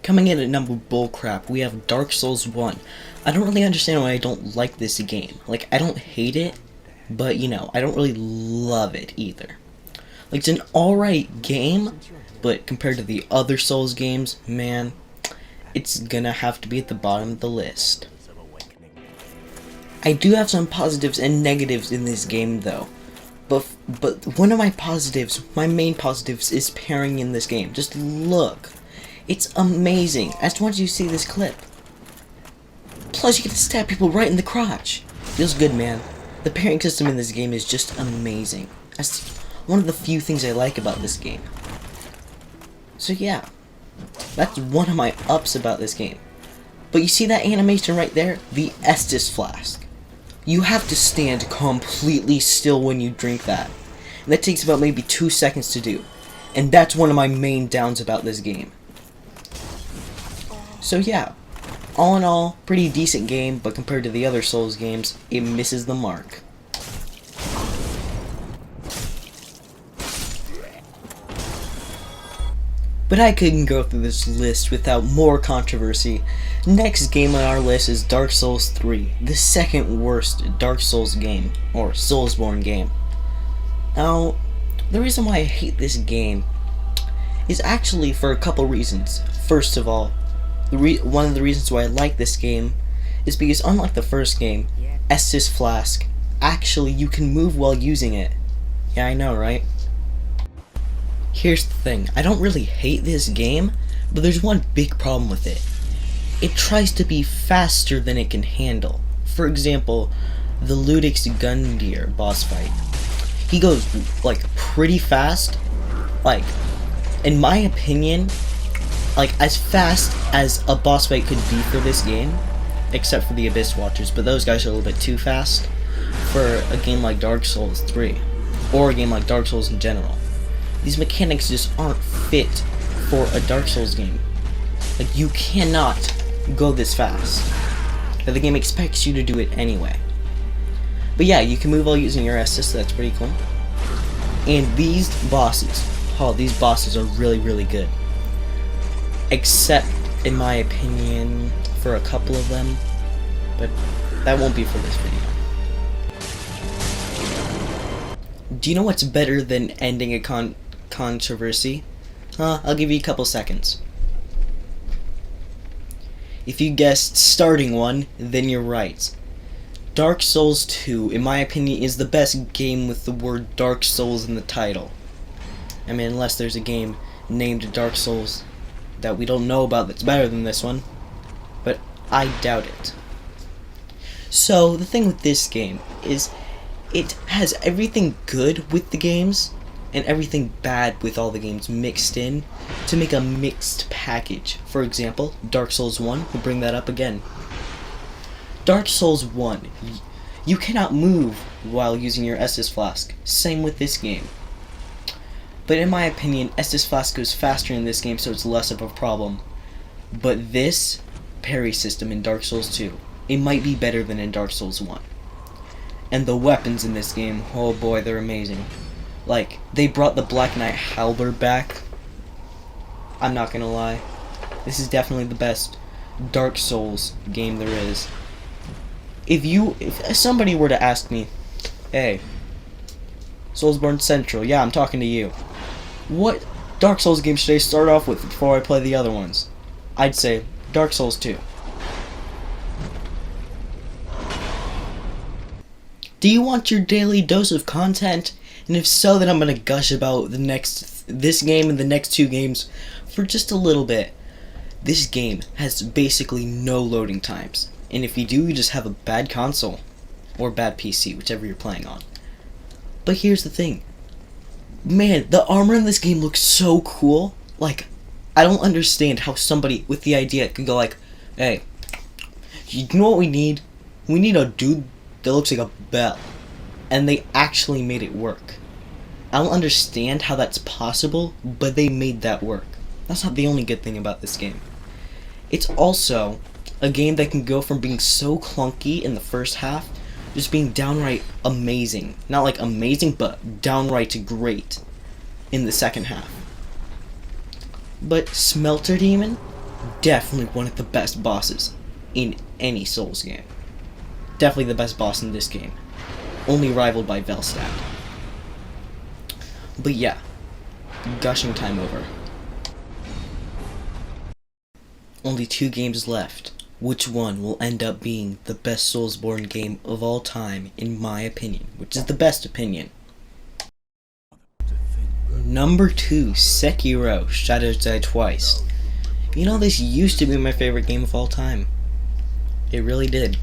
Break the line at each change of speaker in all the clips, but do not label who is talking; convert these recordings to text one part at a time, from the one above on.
Coming in at number bullcrap, we have Dark Souls 1. I don't really understand why I don't like this game. Like, I don't hate it, but, you know, I don't really love it either. Like, it's an alright game, but compared to the other Souls games, man, it's gonna have to be at the bottom of the list. I do have some positives and negatives in this game, though. But one of my positives, my main positives, is pairing in this game. Just look. It's amazing. I just want you to see this clip. Plus, you get to stab people right in the crotch. Feels good, man. The pairing system in this game is just amazing. That's one of the few things I like about this game. So yeah, that's one of my ups about this game. But you see that animation right there? The Estus flask. You have to stand completely still when you drink that. And that takes about maybe 2 seconds to do. And that's one of my main downs about this game. So yeah, all in all, pretty decent game, but compared to the other Souls games, it misses the mark. But I couldn't go through this list without more controversy. Next game on our list is Dark Souls 3, the second worst Dark Souls game, or Soulsborne game. Now, the reason why I hate this game is actually for a couple reasons. First of all, one of the reasons why I like this game is because unlike the first game, Estus Flask, actually you can move while using it. Yeah, I know, right? Here's the thing, I don't really hate this game, but there's one big problem with it. It tries to be faster than it can handle. For example, the Ludix Gundyr boss fight. He goes, like, pretty fast. Like, in my opinion, like, as fast as a boss fight could be for this game, except for the Abyss Watchers, but those guys are a little bit too fast for a game like Dark Souls 3, or a game like Dark Souls in general. These mechanics just aren't fit for a Dark Souls game. Like, you cannot go this fast. But the game expects you to do it anyway. But yeah, you can move while using your assist, so that's pretty cool. And these bosses, these bosses are really, really good. Except, in my opinion, for a couple of them. But that won't be for this video. Do you know what's better than ending a controversy? I'll give you a couple seconds. If you guessed starting one, then you're right. Dark Souls 2, in my opinion, is the best game with the word Dark Souls in the title. I mean, unless there's a game named Dark Souls that we don't know about that's better than this one. But I doubt it. So, the thing with this game is it has everything good with the games and everything bad with all the games mixed in to make a mixed package. For example, Dark Souls 1 will bring that up again. Dark Souls 1, you cannot move while using your Estus Flask. Same with this game. But in my opinion, Estus Flask goes faster in this game, so it's less of a problem. But this parry system in Dark Souls 2, it might be better than in Dark Souls 1. And the weapons in this game, oh boy, they're amazing. Like, they brought the Black Knight Halberd back. I'm not gonna lie. This is definitely the best Dark Souls game there is. If somebody were to ask me, hey, Soulsborne Central, yeah, I'm talking to you. What Dark Souls game should I start off with before I play the other ones? I'd say Dark Souls 2. Do you want your daily dose of content? And if so, then I'm gonna gush about this game and the next two games for just a little bit. This game has basically no loading times. And if you do, you just have a bad console. Or bad PC, whichever you're playing on. But here's the thing. Man, the armor in this game looks so cool. Like, I don't understand how somebody with the idea could go like, hey, you know what we need? We need a dude that looks like a bell. And they actually made it work. I don't understand how that's possible, but they made that work. That's not the only good thing about this game. It's also a game that can go from being so clunky in the first half, just being downright amazing. Not like amazing, but downright great in the second half. But Smelter Demon? definitely one of the best bosses in any Souls game. Definitely the best boss in this game. Only rivaled by Velstad. But yeah, gushing time over. Only 2 games left. Which one will end up being the best Soulsborne game of all time, in my opinion? Which is the best opinion. Number 2, Sekiro, Shadows Die Twice. You know, this used to be my favorite game of all time. It really did.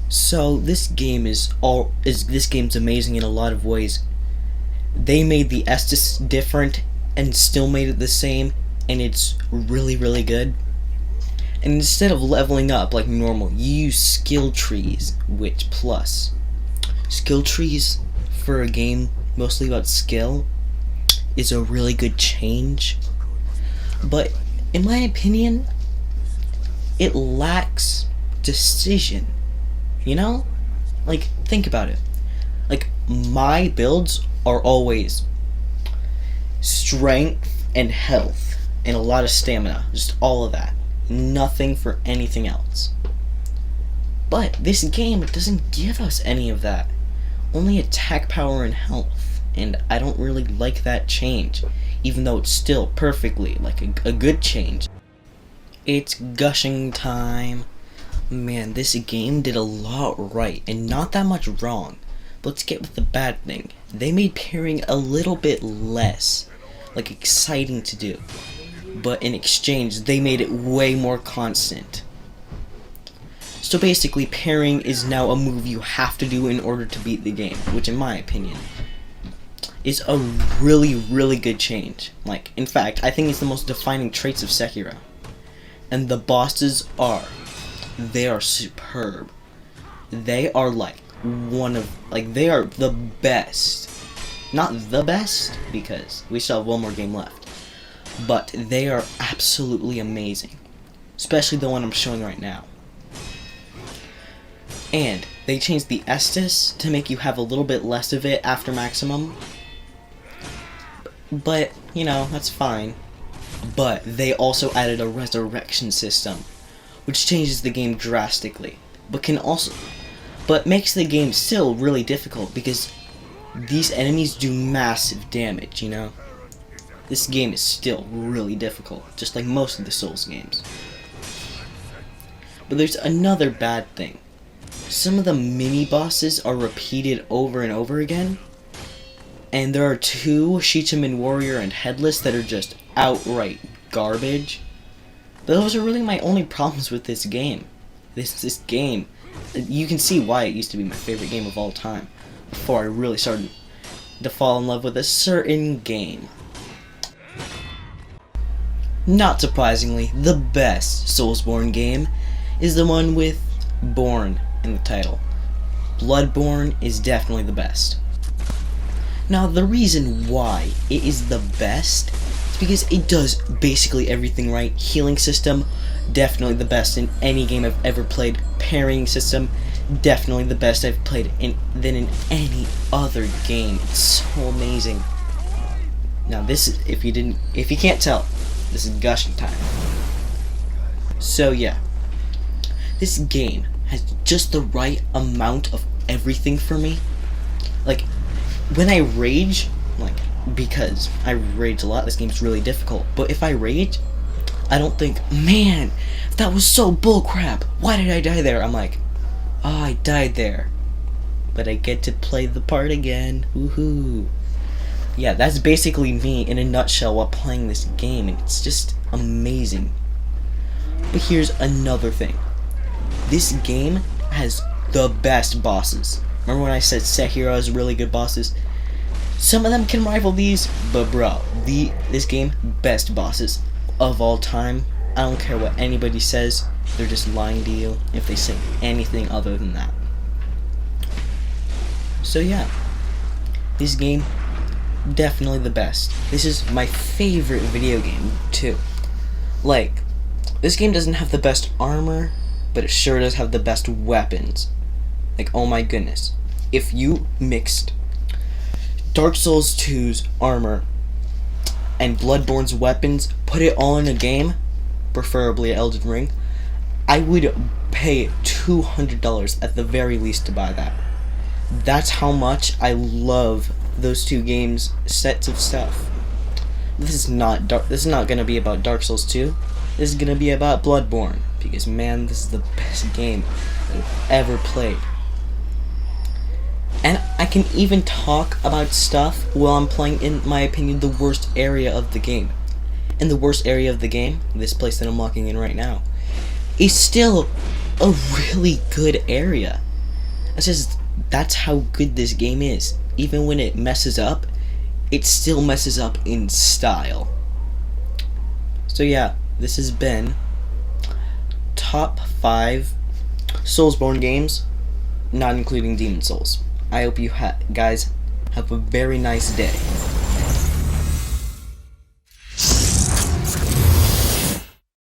So this game this game's amazing in a lot of ways. They made the Estus different and still made it the same, and it's really, really good. And instead of leveling up like normal, you use skill trees, which plus skill trees for a game mostly about skill is a really good change. But in my opinion, it lacks decision. You know? Like, think about it. Like, my builds are always strength and health and a lot of stamina. Just all of that. Nothing for anything else. But this game doesn't give us any of that. Only attack power and health. And I don't really like that change. Even though it's still perfectly like a good change. It's gushing time. Man, this game did a lot right and not that much wrong. Let's get with the bad thing. They made pairing a little bit less like exciting to do, but in exchange they made it way more constant. So basically pairing is now a move you have to do in order to beat the game, which in my opinion is a really, really good change. Like, in fact, I think it's the most defining traits of Sekiro. And the bosses they are superb. They are like they are the best. Not the best, because we still have one more game left. But they are absolutely amazing. Especially the one I'm showing right now. And they changed the Estus to make you have a little bit less of it after maximum. But, you know, that's fine. But they also added a resurrection system, which changes the game drastically, but makes the game still really difficult because these enemies do massive damage, you know? This game is still really difficult, just like most of the Souls games. But there's another bad thing. Some of the mini-bosses are repeated over and over again, and there are 2, Shichiman Warrior and Headless, that are just outright garbage. Those are really my only problems with this game. This game, you can see why it used to be my favorite game of all time, before I really started to fall in love with a certain game. Not surprisingly, the best Soulsborne game is the one with Born in the title. Bloodborne is definitely the best. Now, the reason why it is the best is because it does basically everything right. Healing system, definitely the best in any game I've ever played. Parrying system, definitely the best I've played than in any other game. It's so amazing. Now, this is, if you can't tell, this is gushing time. So yeah, this game has just the right amount of everything for me. Like, when I rage, like, because I rage a lot, this game's really difficult, but if I rage, I don't think, man, that was so bullcrap, why did I die there? I'm like, oh, I died there, but I get to play the part again, woohoo. Yeah, that's basically me in a nutshell while playing this game, and it's just amazing. But here's another thing. This game has the best bosses. Remember when I said Sekiro has really good bosses? Some of them can rival these, but bro, this game, best bosses of all time. I don't care what anybody says, they're just lying to you if they say anything other than that. So yeah, this game, definitely the best. This is my favorite video game, too. Like, this game doesn't have the best armor, but it sure does have the best weapons. Like, oh my goodness. If you mixed Dark Souls 2's armor and Bloodborne's weapons, put it all in a game, preferably Elden Ring, I would pay $200 at the very least to buy that. That's how much I love those two games' sets of stuff. This is not going to be about Dark Souls 2. This is going to be about Bloodborne, because man, this is the best game I've ever played. And I can even talk about stuff while I'm playing, in my opinion, the worst area of the game. And the worst area of the game, this place that I'm walking in right now, is still a really good area. That's how good this game is. Even when it messes up, it still messes up in style. So yeah, this has been top 5 Soulsborne games, not including Demon Souls. I hope you guys have a very nice day.